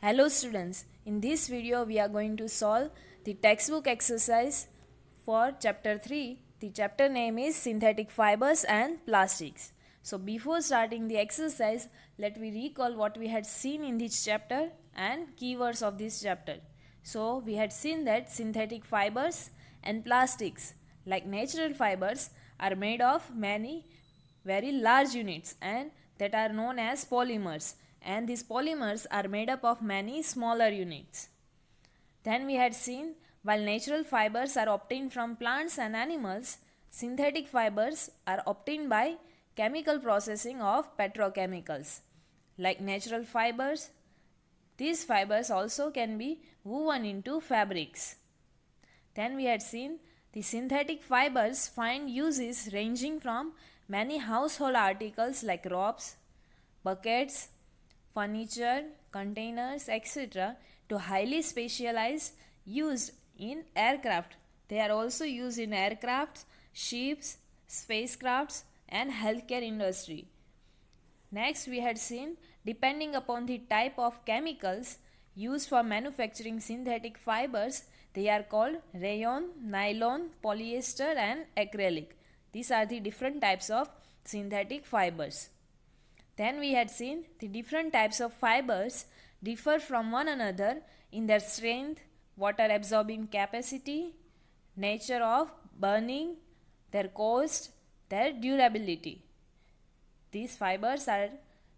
Hello students, in this video we are going to solve the textbook exercise for chapter 3. The chapter name is Synthetic Fibers and Plastics. So before starting the exercise, let me recall what we had seen in this chapter and keywords of this chapter. So we had seen that synthetic fibers and plastics like natural fibers are made of many very large units and that are known as polymers, and these polymers are made up of many smaller units. Then we had seen while natural fibers are obtained from plants and animals, synthetic fibers are obtained by chemical processing of petrochemicals. Like natural fibers, these fibers also can be woven into fabrics. Then we had seen the synthetic fibers find uses ranging from many household articles like ropes, buckets, furniture, containers, etc. to highly specialized used in aircraft. They are also used in aircrafts, ships, spacecrafts and healthcare industry. Next, we had seen depending upon the type of chemicals used for manufacturing synthetic fibers, they are called rayon, nylon, polyester, and acrylic. These are the different types of synthetic fibers. Then we had seen the different types of fibers differ from one another in their strength, water absorbing capacity, nature of burning, their cost, their durability. These fibers are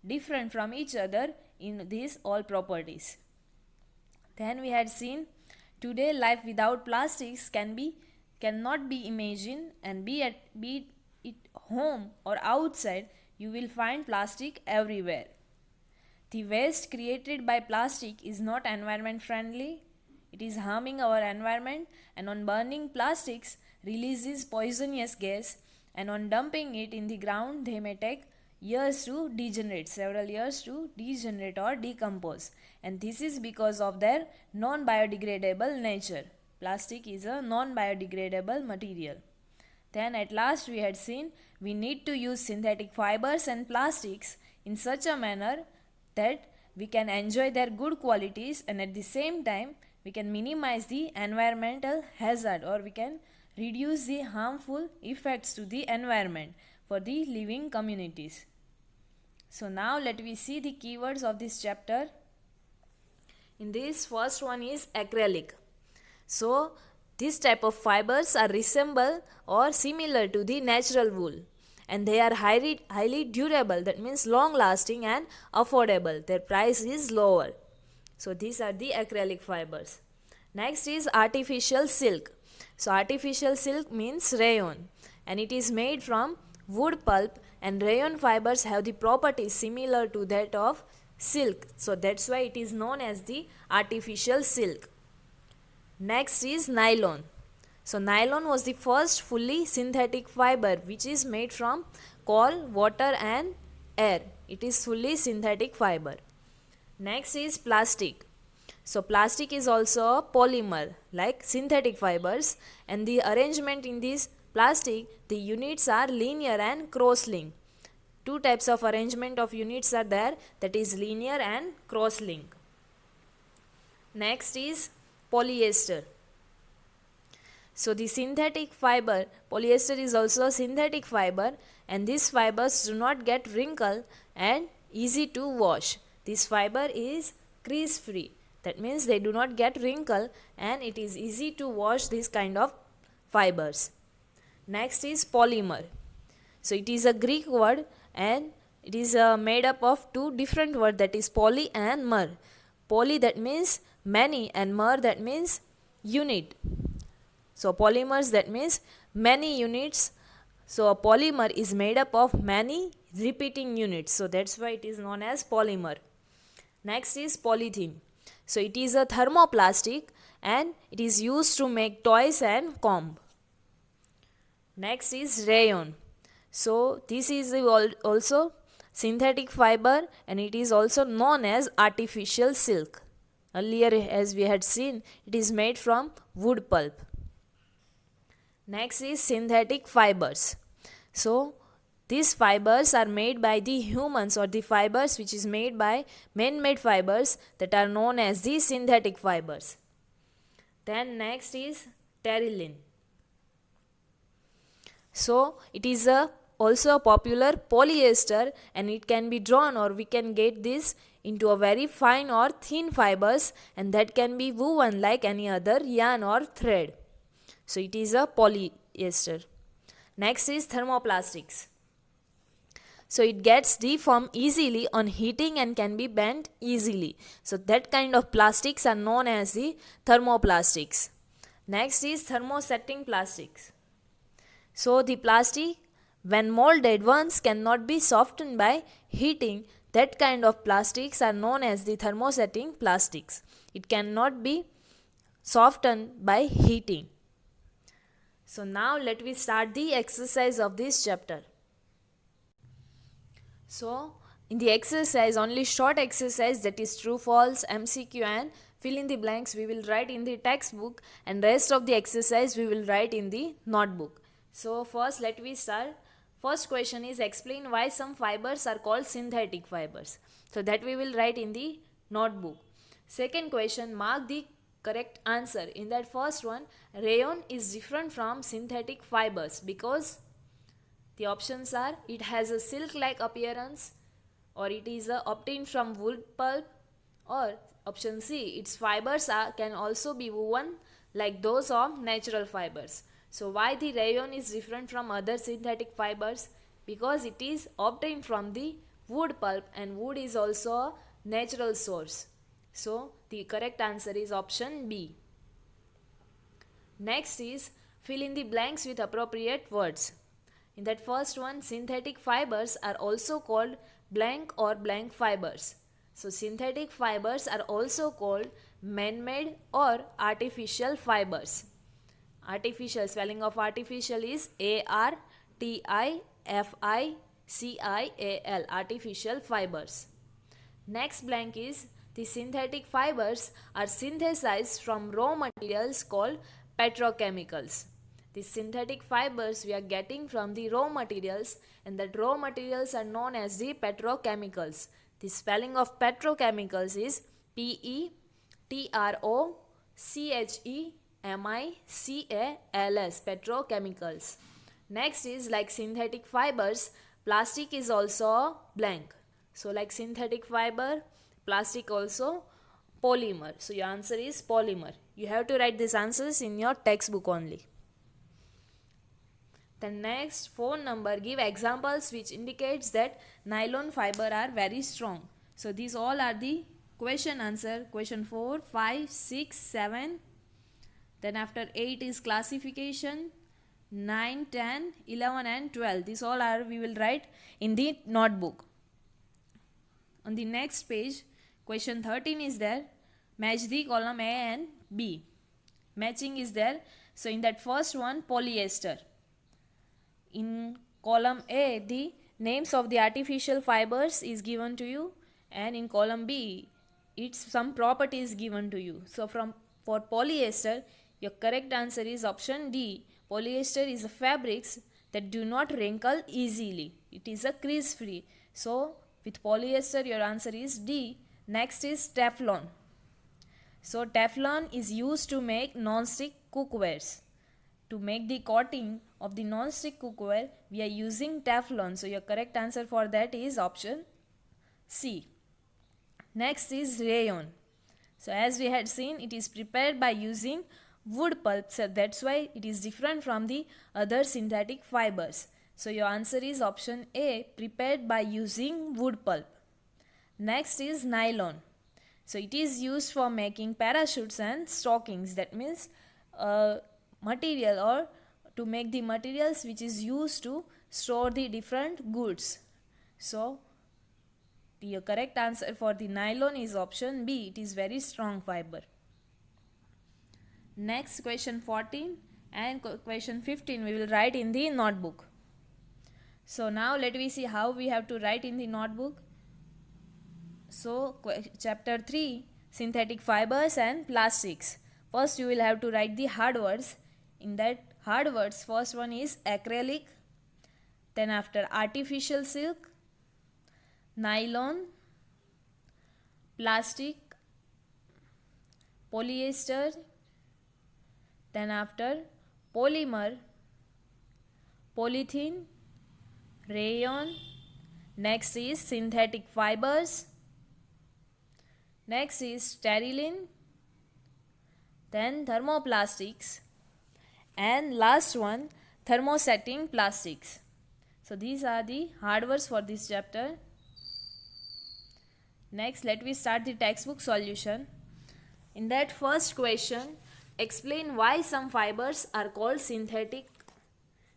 different from each other in these all properties. Then we had seen today life without plastics cannot be imagined, and be it home or outside, you will find plastic everywhere. The waste created by plastic is not environment friendly. It is harming our environment, and on burning plastics releases poisonous gas, and on dumping it in the ground they may take years to degenerate, several years to degenerate or decompose, and this is because of their non-biodegradable nature. Plastic is a non-biodegradable material. Then at last we had seen we need to use synthetic fibers and plastics in such a manner that we can enjoy their good qualities, and at the same time we can minimize the environmental hazard, or we can reduce the harmful effects to the environment for the living communities. So now let me see the keywords of this chapter. In this first one is acrylic. So this type of fibers are resemble or similar to the natural wool, and they are highly durable, that means long lasting and affordable. Their price is lower. So these are the acrylic fibers. Next is artificial silk. So artificial silk means rayon, and it is made from wood pulp, and rayon fibers have the properties similar to that of silk. So that's why it is known as the artificial silk. Next is nylon. So nylon was the first fully synthetic fiber which is made from coal, water and air. It is fully synthetic fiber. Next is plastic. So plastic is also a polymer like synthetic fibers, and the arrangement in this plastic, the units are linear and cross-linked. Two types of arrangement of units are there, that is linear and cross-linked. Next is polyester. So the synthetic fiber, polyester is also a synthetic fiber, and these fibers do not get wrinkle and easy to wash. This fiber is crease free. That means they do not get wrinkle and it is easy to wash this kind of fibers. Next is polymer. So it is a Greek word, and it is made up of two different words, that is poly and mer. Poly, that means many, and mer, that means unit. So polymers, that means many units. So a polymer is made up of many repeating units. So that's why it is known as polymer. Next is polythene. So it is a thermoplastic, and it is used to make toys and comb. Next is rayon. So this is also synthetic fiber, and it is also known as artificial silk. Earlier, as we had seen, it is made from wood pulp. Next is synthetic fibers. So these fibers are made by the humans, or the fibers which is made by man-made fibers, that are known as the synthetic fibers. Then next is pteroline. So it is also a popular polyester, and it can be drawn, or we can get this into a very fine or thin fibers, and that can be woven like any other yarn or thread. So it is a polyester. Next is thermoplastics. So it gets deformed easily on heating and can be bent easily. So that kind of plastics are known as the thermoplastics. Next is thermosetting plastics. So the plastic, when molded once, cannot be softened by heating. That kind of plastics are known as the thermosetting plastics. It cannot be softened by heating. So now let me start the exercise of this chapter. So in the exercise, only short exercise, that is true false, MCQ and fill in the blanks, we will write in the textbook, and rest of the exercise we will write in the notebook. So first let me start. First question is, explain why some fibers are called synthetic fibers. So that we will write in the notebook. Second question, mark the correct answer. In that first one, rayon is different from synthetic fibers because the options are, it has a silk-like appearance, or it is obtained from wood pulp, or option C, its fibers can also be woven like those of natural fibers. So why the rayon is different from other synthetic fibers? Because it is obtained from the wood pulp, and wood is also a natural source. So the correct answer is option B. Next is, fill in the blanks with appropriate words. In that first one, synthetic fibers are also called blank or blank fibers. So synthetic fibers are also called man-made or artificial fibers. Artificial, spelling of artificial is ARTIFICIAL, artificial fibers. Next blank is, the synthetic fibers are synthesized from raw materials called petrochemicals. The synthetic fibers we are getting from the raw materials, and that raw materials are known as the petrochemicals. The spelling of petrochemicals is PETROCHEMICALS, petrochemicals. Next is, like synthetic fibers, plastic is also a blank. So like synthetic fiber, plastic also polymer. So your answer is polymer. You have to write these answers in your textbook only. The next, phone number, give examples which indicates that nylon fiber are very strong. So these all are the question answer. Question 4, 5, 6, 7. Then after 8 is classification. 9, 10, 11 and 12. These all are we will write in the notebook. On the next page, question 13 is there. Match the column A and B. Matching is there. So in that first one, polyester. In column A, the names of the artificial fibers is given to you, and in column B, its some properties given to you. So for polyester, your correct answer is option D. Polyester is a fabrics that do not wrinkle easily. It is a crease free. So with polyester, your answer is D. Next is Teflon. So Teflon is used to make non-stick cookwares. To make the coating of the non-stick cookware, we are using Teflon. So your correct answer for that is option C. Next is rayon. So as we had seen, it is prepared by using wood pulp. So that's why it is different from the other synthetic fibers. So your answer is option A, prepared by using wood pulp. Next is nylon. So it is used for making parachutes and stockings. That means material, or to make the materials which is used to store the different goods. So the correct answer for the nylon is option B. It is very strong fiber. Next, question 14 and question 15 we will write in the notebook. So now let me see how we have to write in the notebook. So chapter 3, synthetic fibers and plastics. First you will have to write the hard words. In that hard words, first one is acrylic, then after artificial silk, nylon, plastic, polyester, then after polymer, polythene, rayon, next is synthetic fibers, next is styrene, then thermoplastics, and last one thermosetting plastics. So these are the hard words for this chapter. Next, let me start the textbook solution. In that first question, explain why some fibers are called synthetic.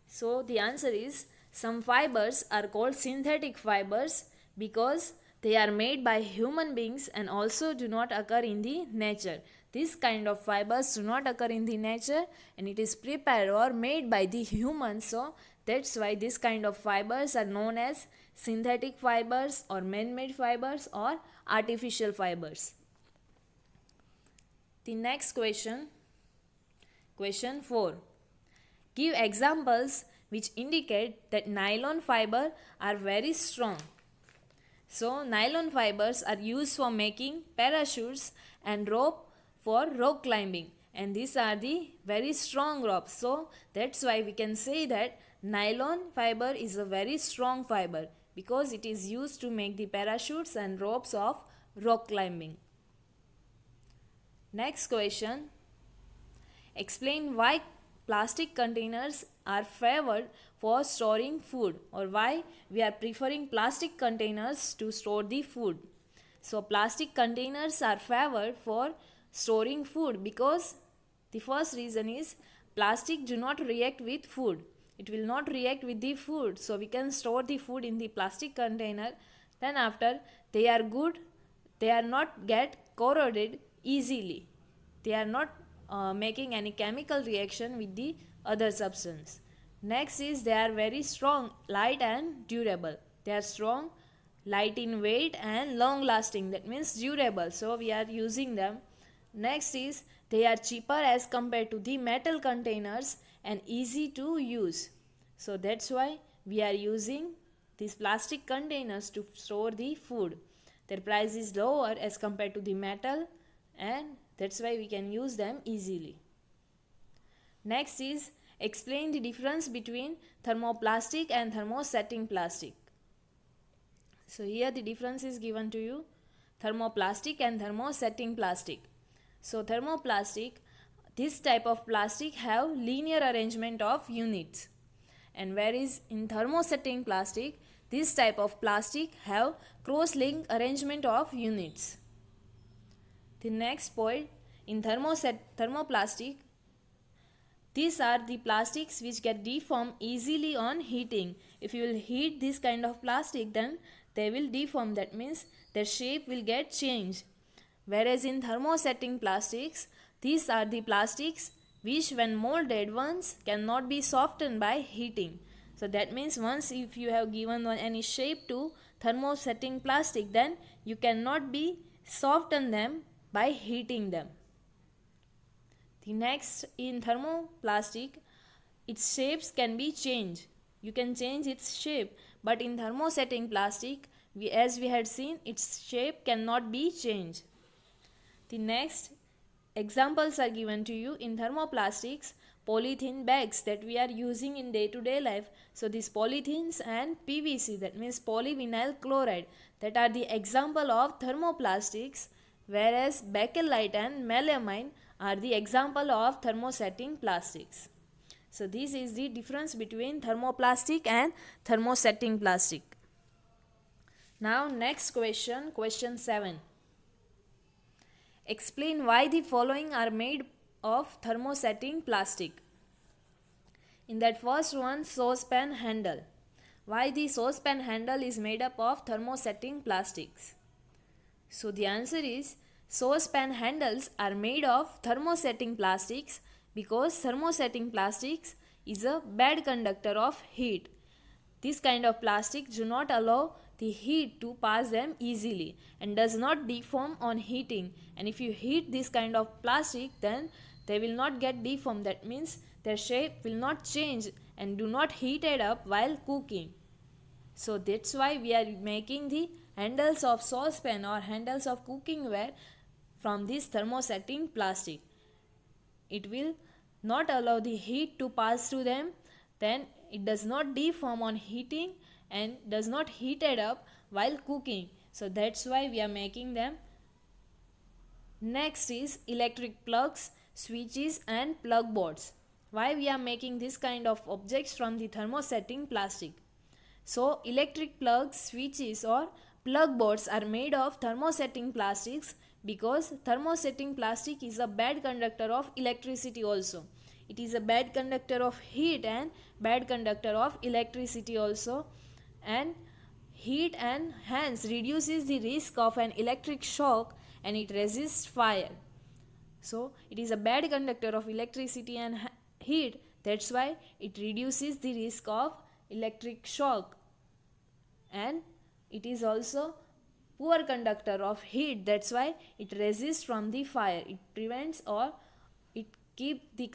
So the answer is, some fibers are called synthetic fibers because they are made by human beings and also do not occur in the nature. This kind of fibers do not occur in the nature and it is prepared or made by the humans. So that's why this kind of fibers are known as synthetic fibers or man-made fibers or artificial fibers. The next question, question 4. Give examples which indicate that nylon fiber are very strong. So nylon fibers are used for making parachutes and rope for rock climbing, and these are the very strong ropes. So that's why we can say that nylon fiber is a very strong fiber because it is used to make the parachutes and ropes of rock climbing. Next question. Explain why plastic containers are favored for storing food, or why we are preferring plastic containers to store the food. So plastic containers are favored for storing food because the first reason is plastic do not react with food. It will not react with the food, so we can store the food in the plastic container. Then after, they are good, they are not get corroded easily. They are not making any chemical reaction with the other substance. Next is they are very strong, light and durable. They are strong, light in weight and long lasting. That means durable. So we are using them. Next is they are cheaper as compared to the metal containers and easy to use. So that's why we are using these plastic containers to store the food. Their price is lower as compared to the metal and that's why we can use them easily. Next is explain the difference between thermoplastic and thermosetting plastic. So here the difference is given to you, thermoplastic and thermosetting plastic. So thermoplastic, this type of plastic have linear arrangement of units, and whereas in thermosetting plastic, this type of plastic have cross-link arrangement of units. The next point, in thermoplastic, these are the plastics which get deformed easily on heating. If you will heat this kind of plastic, then they will deform. That means their shape will get changed. Whereas in thermosetting plastics, these are the plastics which when molded once cannot be softened by heating. So that means once if you have given any shape to thermosetting plastic, then you cannot be soften them by heating them. The next, in thermoplastic, its shapes can be changed. You can change its shape, but in thermosetting plastic, as we had seen, its shape cannot be changed. The next examples are given to you. In thermoplastics, polythene bags that we are using in day-to-day life. So these polythenes and PVC, that means polyvinyl chloride, that are the example of thermoplastics, whereas bakelite and melamine are the example of thermosetting plastics. So this is the difference between thermoplastic and thermosetting plastic. Now next question, question 7. Explain why the following are made of thermosetting plastic. In that first one, saucepan handle. Why the saucepan handle is made up of thermosetting plastics? So the answer is, saucepan handles are made of thermosetting plastics because thermosetting plastics is a bad conductor of heat. This kind of plastic do not allow the heat to pass them easily and does not deform on heating. And if you heat this kind of plastic, then they will not get deformed. That means their shape will not change and do not heat it up while cooking. So that's why we are making the handles of saucepan or handles of cooking ware from this thermosetting plastic. It will not allow the heat to pass through them, then it does not deform on heating and does not heat it up while cooking. So that's why we are making them. Next is electric plugs, switches and plug boards. Why we are making this kind of objects from the thermosetting plastic? So electric plugs, switches or plug boards are made of thermosetting plastics because thermosetting plastic is a bad conductor of electricity also. It is a bad conductor of heat and bad conductor of electricity also, and heat and hence reduces the risk of an electric shock and it resists fire. So it is a bad conductor of electricity and heat, that's why it reduces the risk of electric shock, and it is also poor conductor of heat, that's why it resists from the fire. It prevents or it keep the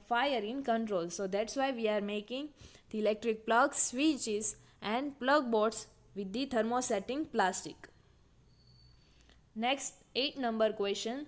fire in control. So that's why we are making the electric plugs, switches and plug boards with the thermosetting plastic. Next 8 number question.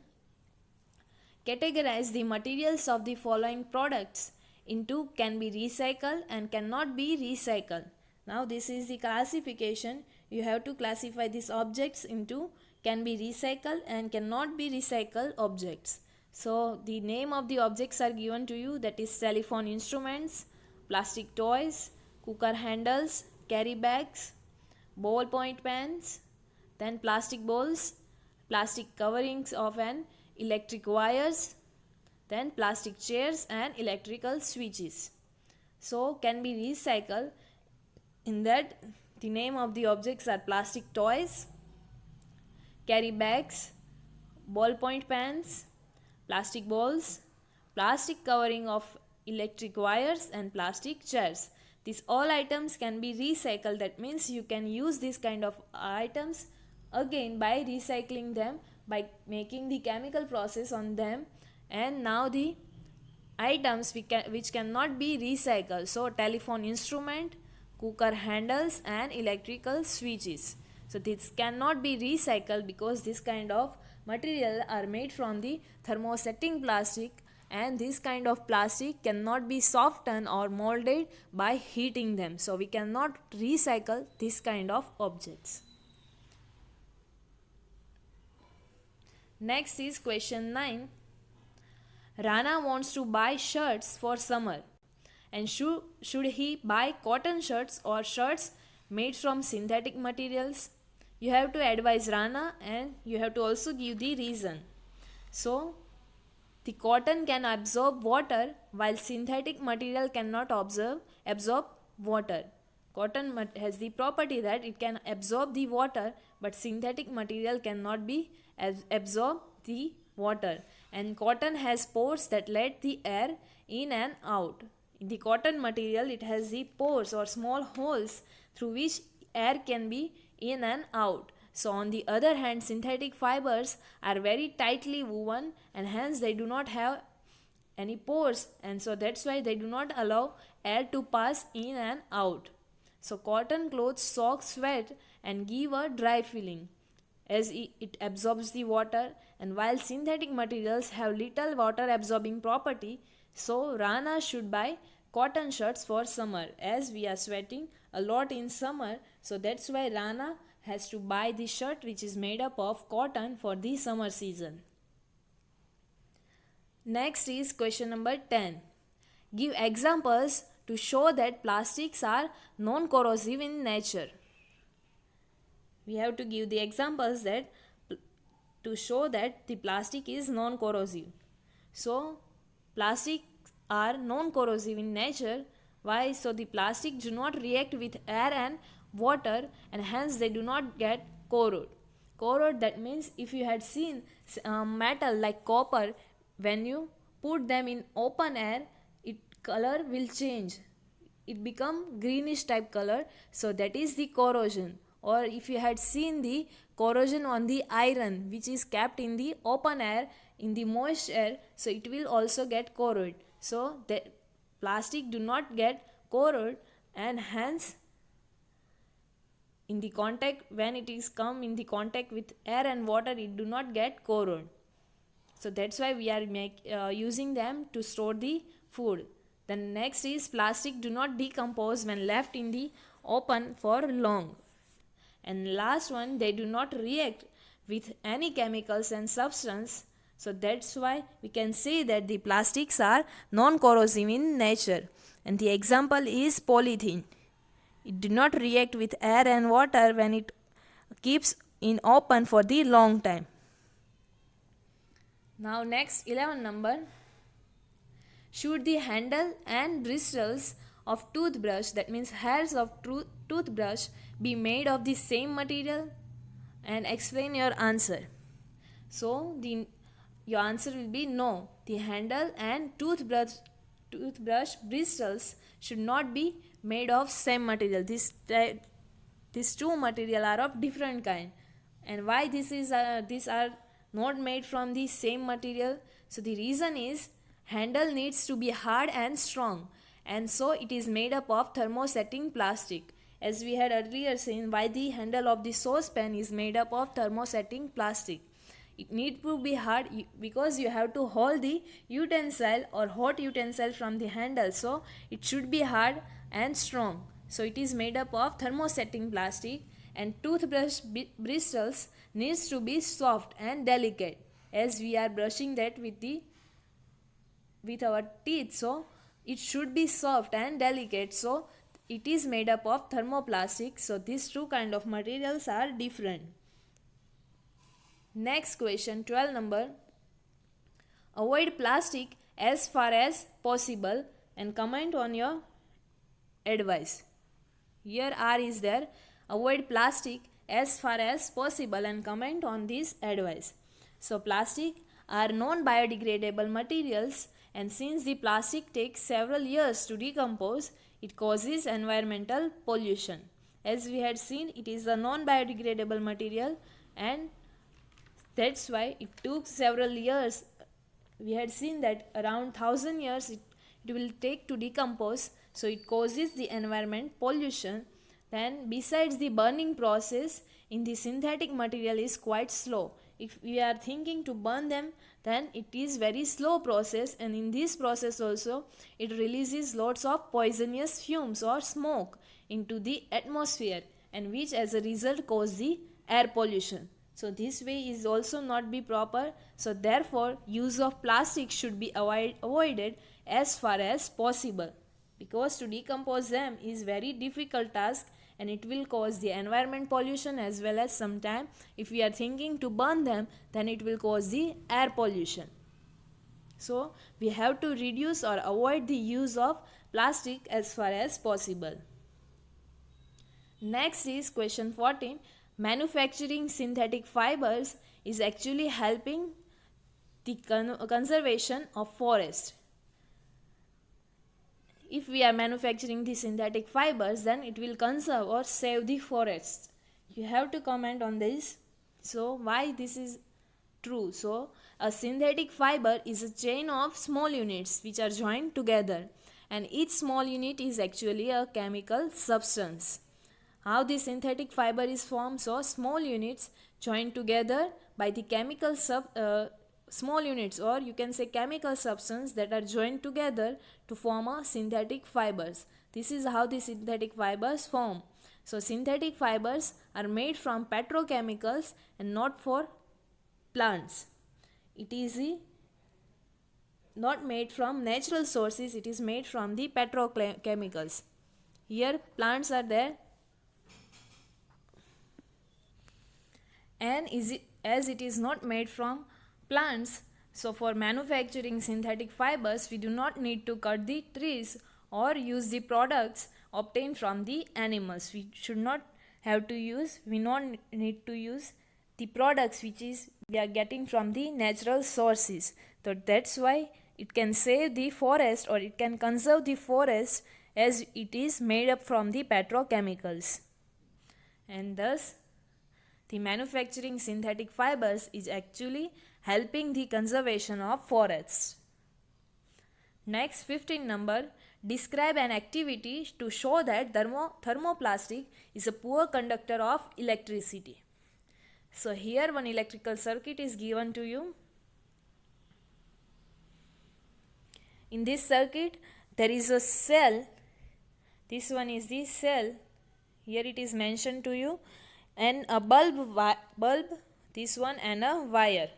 Categorize the materials of the following products into can be recycled and cannot be recycled. Now this is the classification. You have to classify these objects into can be recycled and cannot be recycled objects. So the name of the objects are given to you, that is telephone instruments, plastic toys, cooker handles, carry bags, ballpoint pens, then plastic bowls, plastic coverings of an electric wires, then plastic chairs and electrical switches. So can be recycled, in that the name of the objects are plastic toys, carry bags, ballpoint pens, plastic bowls, plastic covering of electric wires and plastic chairs. These all items can be recycled, that means you can use these kind of items again by recycling them, by making the chemical process on them. And now the items which cannot be recycled, so telephone instrument, cooker handles and electrical switches. So this cannot be recycled because this kind of material are made from the thermosetting plastic, and this kind of plastic cannot be softened or molded by heating them. So we cannot recycle this kind of objects. Next is question 9. Rana wants to buy shirts for summer, and should he buy cotton shirts or shirts made from synthetic materials? You have to advise Rana and you have to also give the reason. So the cotton can absorb water while synthetic material cannot absorb water. Cotton has the property that it can absorb the water, but synthetic material cannot be absorb the water. And cotton has pores that let the air in and out. In the cotton material, it has the pores or small holes through which air can be in and out. So on the other hand, synthetic fibers are very tightly woven and hence they do not have any pores, and so that's why they do not allow air to pass in and out. So cotton clothes soak sweat and give a dry feeling as it absorbs the water, and while synthetic materials have little water absorbing property, so Rana should buy cotton shirts for summer, as we are sweating a lot in summer. So that's why Rana has to buy the shirt which is made up of cotton for the summer season. Next is question number 10. Give examples to show that plastics are non-corrosive in nature. We have to give the examples that to show that the plastic is non-corrosive. So plastics are non-corrosive in nature. Why? So the plastic do not react with air and water, and hence they do not get corrode. Corrode, that means if you had seen metal like copper, when you put them in open air, it color will change. It become greenish type color. So that is the corrosion. Or if you had seen the corrosion on the iron which is kept in the open air, in the moist air, so it will also get corroded. So plastic do not get corroded, and hence in the contact, when it is come in the contact with air and water, it do not get corroded. So that's why we are using them to store the food. Then next is plastic do not decompose when left in the open for long. And last one, they do not react with any chemicals and substance. So that's why we can say that the plastics are non-corrosive in nature. And the example is polythene. It do not react with air and water when it keeps in open for the long time. Now next 11 number. Should the handle and bristles of toothbrush, that means hairs of toothbrush, be made of the same material? And explain your answer. So your answer will be no. The handle and toothbrush bristles should not be made of same material. These two material are of different kind. And why these are not made from the same material? So the reason is handle needs to be hard and strong, and so it is made up of thermosetting plastic. As we had earlier seen, why the handle of the saucepan is made up of thermosetting plastic. It need to be hard because you have to hold the utensil or hot utensil from the handle, so it should be hard and strong. So it is made up of thermosetting plastic. And toothbrush bristles needs to be soft and delicate, as we are brushing that with our teeth, so it should be soft and delicate. So it is made up of thermoplastic. So these two kind of materials are different. Next question, 12 number. Avoid plastic as far as possible and comment on your advice. Here R is there. Avoid plastic as far as possible and comment on this advice. So plastic are non-biodegradable materials, and since the plastic takes several years to decompose, it causes environmental pollution. As we had seen, it is a non-biodegradable material, and that's why it took several years. We had seen that around 1000 years it will take to decompose, so it causes the environment pollution. Then besides, the burning process in the synthetic material is quite slow. If we are thinking to burn them, then it is very slow process, and in this process also it releases lots of poisonous fumes or smoke into the atmosphere, and which as a result cause the air pollution. So this way is also not be proper. So therefore use of plastic should be avoided as far as possible, because to decompose them is very difficult task, and it will cause the environment pollution, as well as sometime if we are thinking to burn them, then it will cause the air pollution. So we have to reduce or avoid the use of plastic as far as possible. Next is question 14. Manufacturing synthetic fibers is actually helping the conservation of forest. If we are manufacturing the synthetic fibers, then it will conserve or save the forests. You have to comment on this. So why this is true? So a synthetic fiber is a chain of small units which are joined together, and each small unit is actually a chemical substance. How the synthetic fiber is formed? So small units joined together by the chemical small units, or you can say chemical substance, that are joined together to form a synthetic fibers. This is how the synthetic fibers form. So synthetic fibers are made from petrochemicals and not for plants. It is not made from natural sources, it is made from the petrochemicals. Here plants are there, and as it is not made from plants, so for manufacturing synthetic fibers we do not need to cut the trees or use the products obtained from the animals. We not need to use the products which is we are getting from the natural sources. So that's why it can save the forest, or it can conserve the forest, as it is made up from the petrochemicals. And thus the manufacturing synthetic fibers is actually helping the conservation of forests. Next, 15 number, describe an activity to show that thermoplastic is a poor conductor of electricity. So here one electrical circuit is given to you. In this circuit there is a cell. This one is the cell. Here it is mentioned to you, and a bulb, this one, and a wire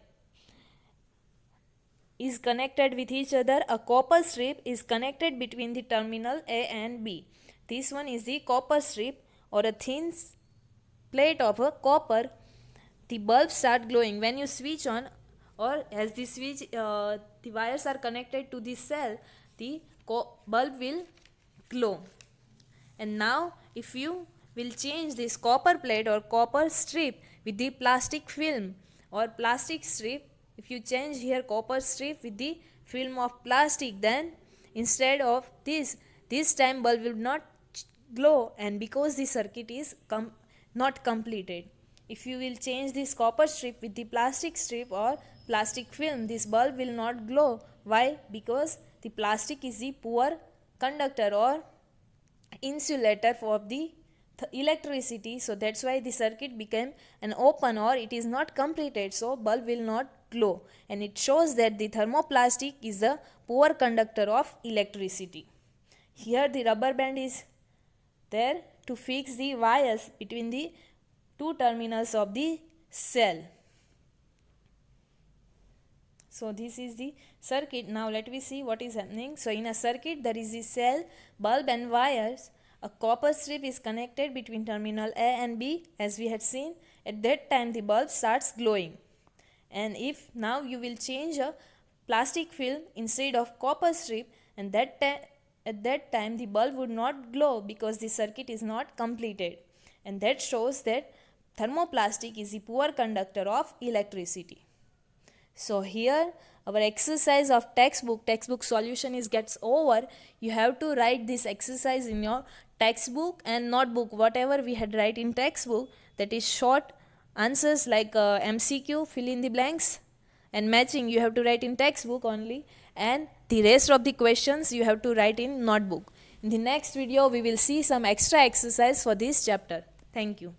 is connected with each other. A copper strip is connected between the terminal A and B. This one is the copper strip, or a thin plate of a copper. The bulbs start glowing when you switch on, or as the switch, the wires are connected to the cell, the bulb will glow. And now if you will change this copper plate or copper strip with the plastic film or plastic strip, if you change here copper strip with the film of plastic, then instead of this time bulb will not glow, and because the circuit is not completed. If you will change this copper strip with the plastic strip or plastic film, this bulb will not glow. Why? Because the plastic is the poor conductor or insulator for the electricity, so that's why the circuit became an open, or it is not completed, so bulb will not glow, and it shows that the thermoplastic is a poor conductor of electricity. Here the rubber band is there to fix the wires between the two terminals of the cell. So this is the circuit. Now let me see what is happening. So in a circuit there is the cell, bulb and wires. A copper strip is connected between terminal A and B, as we had seen. At that time the bulb starts glowing. And if now you will change a plastic film instead of copper strip, and at that time the bulb would not glow because the circuit is not completed. And that shows that thermoplastic is the poor conductor of electricity. So here our exercise of textbook solution gets over. You have to write this exercise in your textbook and notebook, whatever we had write in textbook, that is short answers like MCQ, fill in the blanks, and matching you have to write in textbook only, and the rest of the questions you have to write in notebook. In the next video we will see some extra exercise for this chapter. Thank you.